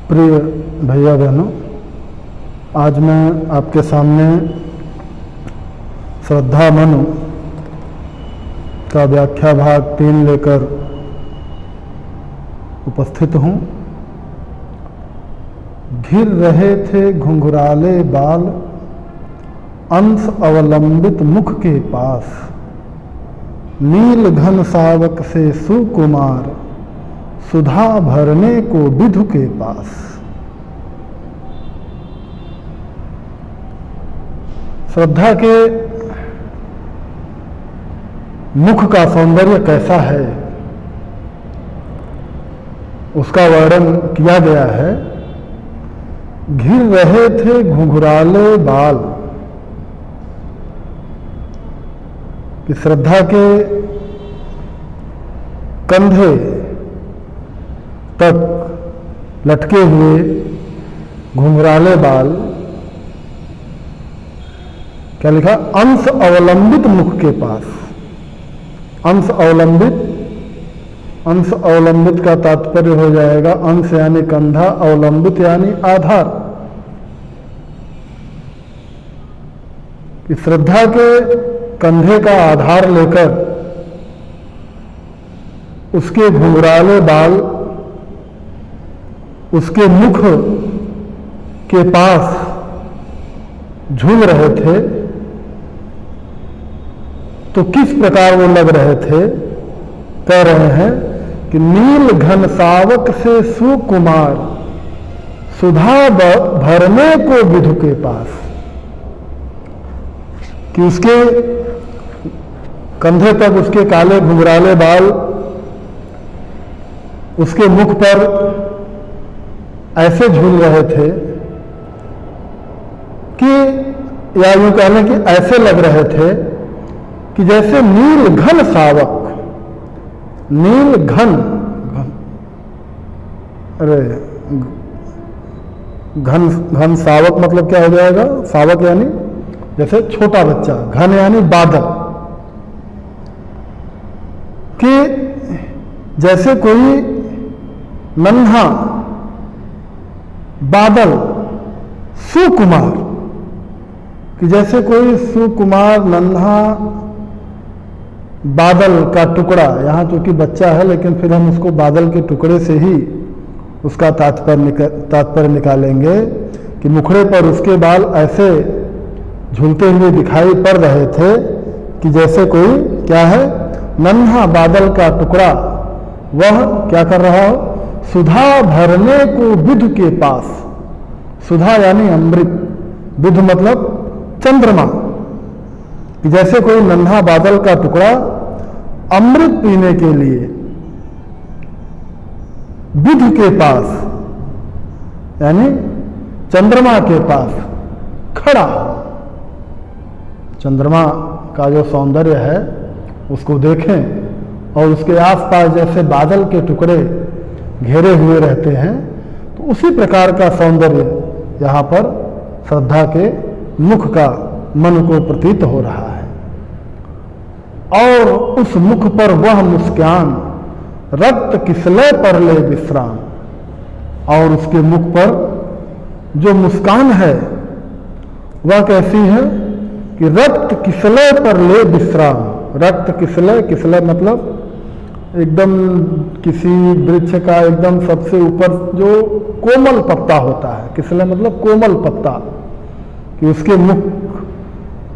प्रिय भैया बहनों, आज मैं आपके सामने श्रद्धा मनु का व्याख्या भाग 3 लेकर उपस्थित हूँ। घिर रहे थे घुंघराले बाल अंश अवलंबित मुख के पास, नील घन सावक से सुकुमार सुधा भरने को विधु के पास। श्रद्धा के मुख का सौंदर्य कैसा है उसका वर्णन किया गया है। घिर रहे थे घुंघराले बाल, कि श्रद्धा के कंधे तक लटके हुए घुंघराले बाल, क्या लिखा? अंश अवलंबित मुख के पास। अंश अवलंबित, अंश अवलंबित का तात्पर्य हो जाएगा अंश यानी कंधा, अवलंबित यानी आधार। कि श्रद्धा के कंधे का आधार लेकर उसके घुंघराले बाल उसके मुख के पास झूल रहे थे, तो किस प्रकार वो लग रहे थे? कह रहे हैं कि नील घन सावक से सुकुमार सुधा भरने को विधु के पास। कि उसके कंधे तक उसके काले घुंघराले बाल उसके मुख पर ऐसे झूल रहे थे कि, या यूं कहने कि ऐसे लग रहे थे कि जैसे नील घन सावक, नील घन, अरे घन, घन सावक मतलब क्या हो जाएगा? सावक यानी जैसे छोटा बच्चा, घन यानी बादल। कि जैसे कोई नन्हा बादल, सुकुमार, कि जैसे कोई सुकुमार नन्हा बादल का टुकड़ा, यहाँ चूंकि बच्चा है लेकिन फिर हम उसको बादल के टुकड़े से ही उसका तात्पर्य निकालेंगे। कि मुखड़े पर उसके बाल ऐसे झूलते हुए दिखाई पड़ रहे थे कि जैसे कोई क्या है? नन्हा बादल का टुकड़ा, वह क्या कर रहा हो? सुधा भरने को विधु के पास। सुधा यानी अमृत, विधु मतलब चंद्रमा। कि जैसे कोई नन्हा बादल का टुकड़ा अमृत पीने के लिए विधु के पास यानी चंद्रमा के पास खड़ा। चंद्रमा का जो सौंदर्य है उसको देखें और उसके आसपास जैसे बादल के टुकड़े घेरे हुए रहते हैं, तो उसी प्रकार का सौंदर्य यहाँ पर श्रद्धा के मुख का मन को प्रतीत हो रहा है। और उस मुख पर वह मुस्कान रक्त किसले पर ले विश्राम। और उसके मुख पर जो मुस्कान है वह कैसी है? कि रक्त किसले पर ले विश्राम। रक्त किसले, किसले मतलब एकदम किसी वृक्ष का एकदम सबसे ऊपर जो कोमल पत्ता होता है, किसले मतलब कोमल पत्ता। कि उसके मुख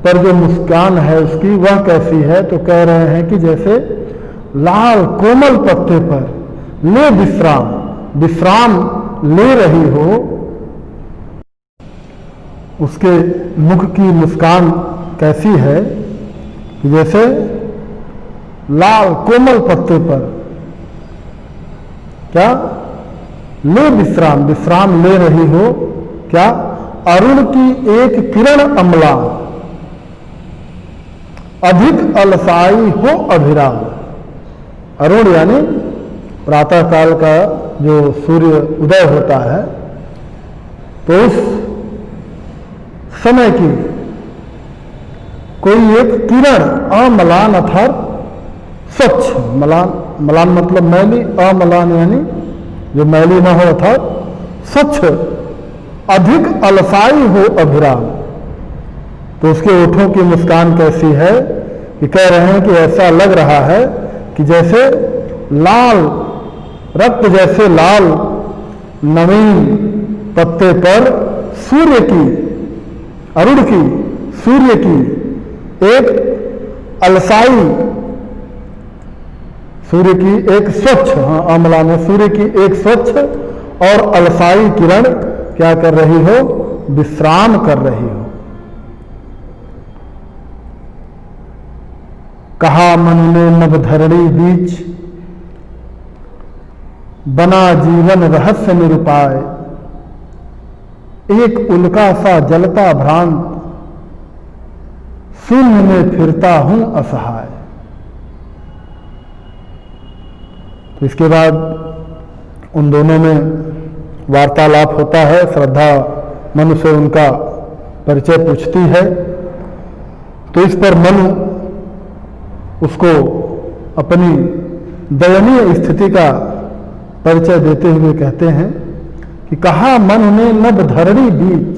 पर जो मुस्कान है उसकी वह कैसी है? तो कह रहे हैं कि जैसे लाल कोमल पत्ते पर ले विश्राम, विश्राम ले रही हो। उसके मुख की मुस्कान कैसी है? कि जैसे लाल कोमल पत्ते पर क्या ले विश्राम, विश्राम ले रही हो। क्या? अरुण की एक किरण अम्ला अधिक अलसाई हो अभिराम। अरुण यानी प्रातः काल का जो सूर्य उदय होता है, तो उस समय की कोई एक किरण अमलान अर्थात स्वच्छ, मलान, मलान मतलब मैली, अमलान यानी जो मैली न हो अर्थात स्वच्छ अधिक अलसाई हो अभिराम। तो उसके ओठों की मुस्कान कैसी है कि कह रहे हैं कि ऐसा लग रहा है कि जैसे लाल रक्त जैसे लाल नवीन पत्ते पर सूर्य की अरुण की सूर्य की एक अलसाई सूर्य की एक स्वच्छ अमला में सूर्य की एक स्वच्छ और अलसाई किरण क्या कर रही हो, विश्राम कर रही हो। कहा मन ने नवधरणी बीच बना जीवन रहस्य निरुपाय। एक उल्का सा जलता भ्रांत शून्य में फिरता हूं असहाय। तो इसके बाद उन दोनों में वार्तालाप होता है। श्रद्धा मनु से उनका परिचय पूछती है, तो इस पर मनु उसको अपनी दयनीय स्थिति का परिचय देते हुए कहते हैं कि कहा मन ने नभ धरणी बीच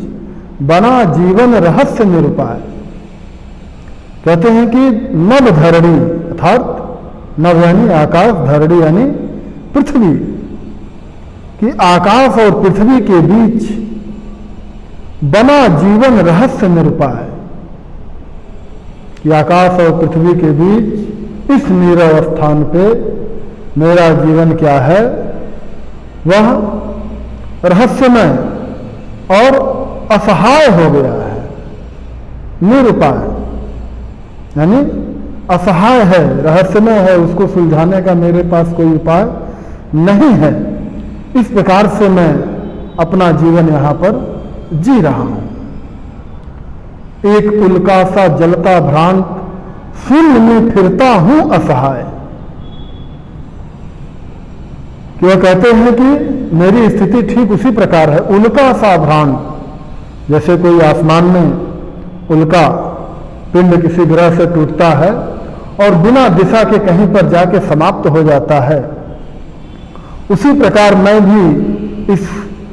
बना जीवन रहस्य निरुपाय। कहते हैं कि नभ धरणी अर्थात नभ यानी आकाश, धरणी यानी पृथ्वी, कि आकाश और पृथ्वी के बीच बना जीवन रहस्य निरुपाय। कि आकाश और पृथ्वी के बीच इस नीरव स्थान पे मेरा जीवन क्या है, वह रहस्यमय और असहाय हो गया है। निरुपाय यानी असहाय है, रहस्यमय है, उसको सुलझाने का मेरे पास कोई उपाय नहीं है। इस प्रकार से मैं अपना जीवन यहां पर जी रहा हूं। एक उल्का सा जलता भ्रांत शून्य में फिरता हूं असहाय। कि वह कहते हैं कि मेरी स्थिति ठीक उसी प्रकार है, उल्का सा भ्रांत, जैसे कोई आसमान में उल्का पिंड किसी ग्रह से टूटता है और बिना दिशा के कहीं पर जाके समाप्त हो जाता है, उसी प्रकार मैं भी इस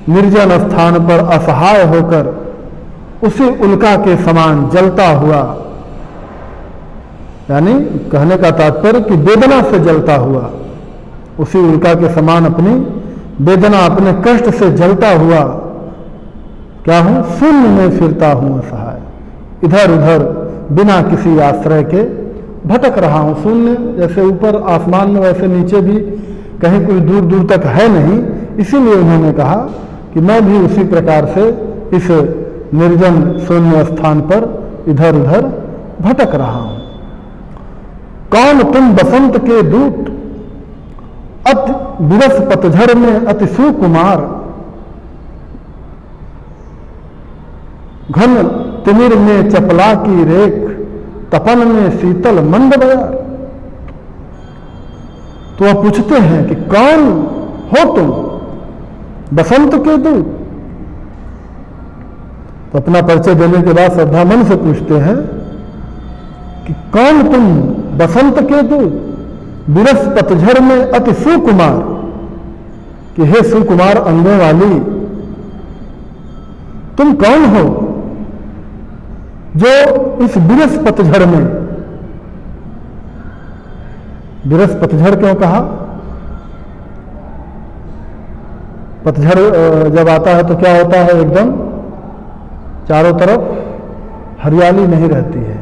निर्जन स्थान पर असहाय होकर उसी उल्का के समान जलता हुआ, यानी कहने का तात्पर्य कि वेदना से जलता हुआ, उसी उल्का के समान अपनी वेदना अपने कष्ट से जलता हुआ क्या हूं, शून्य में फिरता हूं असहाय। इधर उधर बिना किसी आश्रय के भटक रहा हूं। शून्य जैसे ऊपर आसमान में वैसे नीचे भी कहीं कोई दूर दूर तक है नहीं, इसीलिए उन्होंने कहा कि मैं भी उसी प्रकार से इस निर्जन शून्य स्थान पर इधर उधर भटक रहा हूं। कौन तुम बसंत के दूत अति विरस पतझड़ में अति सुकुमार, घन तिमिर में चपला की रेख तपन में शीतल मंद बयार। तो वह पूछते हैं कि कौन हो तुम, बसंत के दूत। तो अपना परिचय देने के बाद श्रद्धा मन से पूछते हैं कि कौन तुम बसंत के दूत, विरस पतझड़ में अति सुकुमार। कि हे सुकुमार अंगों वाली, तुम कौन हो जो इस विरस पतझड़ में, विरस पतझड़ क्यों कहा, पतझड़ जब आता है तो क्या होता है, एकदम चारों तरफ हरियाली नहीं रहती है,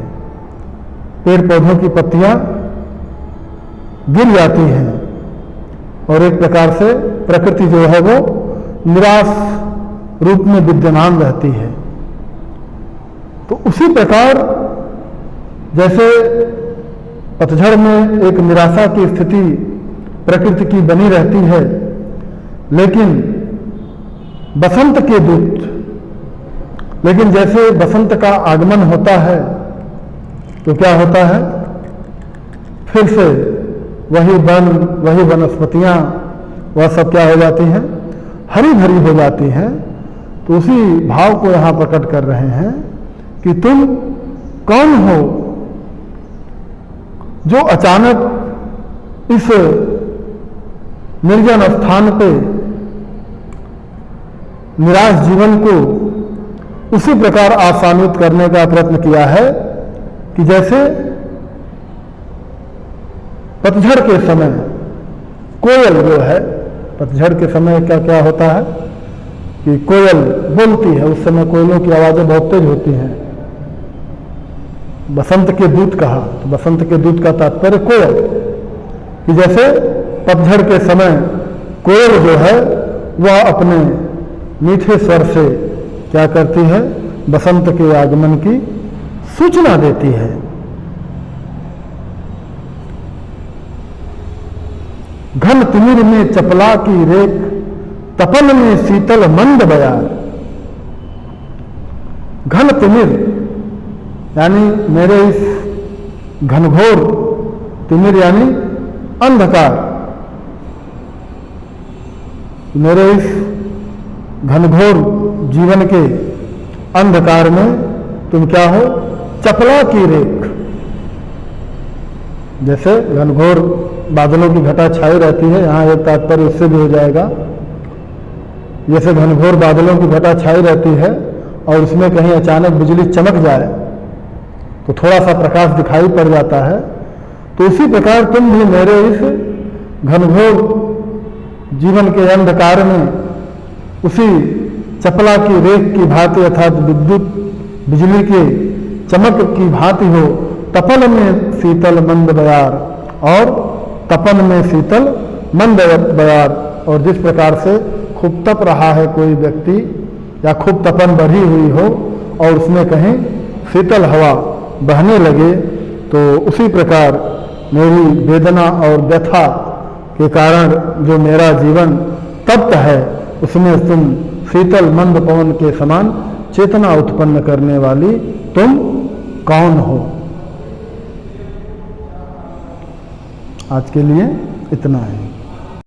पेड़ पौधों की पत्तियां गिर जाती हैं और एक प्रकार से प्रकृति जो है वो निराश रूप में विद्यमान रहती है। तो उसी प्रकार जैसे पतझड़ में एक निराशा की स्थिति प्रकृति की बनी रहती है, लेकिन बसंत के दूत, लेकिन जैसे बसंत का आगमन होता है तो क्या होता है, फिर से वही वन, वही वनस्पतियां, वह सब क्या हो जाती हैं, हरी भरी हो जाती हैं। तो उसी भाव को यहां प्रकट कर रहे हैं कि तुम कौन हो जो अचानक इस निर्जन स्थान पे निराश जीवन को उसी प्रकार आसानित करने का प्रयत्न किया है कि जैसे पतझड़ के समय कोयल जो है, पतझड़ के समय क्या क्या होता है कि कोयल बोलती है, उस समय कोयलों की आवाज़ें बहुत तेज होती हैं। बसंत के दूत कहा, तो बसंत के दूत का तात्पर्य कोयल, कि जैसे पतझड़ के समय कोयल जो है वह अपने मीठे स्वर से क्या करती है, बसंत के आगमन की सूचना देती है। घन तिमिर में चपला की रेख, तपन में शीतल मंद बयार। घन तिमिर यानी मेरे इस घनघोर, तिमिर यानी अंधकार, मेरे इस घनघोर जीवन के अंधकार में तुम क्या हो, चपला की रेख। जैसे घनघोर बादलों की घटा छाई रहती है, यहाँ एक तात्पर्य इससे भी हो जाएगा। जैसे घनघोर बादलों की घटा छाई रहती है और उसमें कहीं अचानक बिजली चमक जाए तो थोड़ा सा प्रकाश दिखाई पड़ जाता है, तो उसी प्रकार तुम भी मेरे इस घनघोर जीवन के अंधकार में उसी चपला की रेख की भांति अर्थात विद्युत बिजली के चमक की भांति हो। तपन में शीतल मंद बयार, और तपन में शीतल मंद बयार। और जिस प्रकार से खूब तप रहा है कोई व्यक्ति या खूब तपन बढ़ी हुई हो और उसमें कहीं शीतल हवा बहने लगे, तो उसी प्रकार मेरी वेदना और व्यथा के कारण जो मेरा जीवन तप्त है उसमें तुम शीतल मंद पवन के समान चेतना उत्पन्न करने वाली तुम कौन हो। आज के लिए इतना है।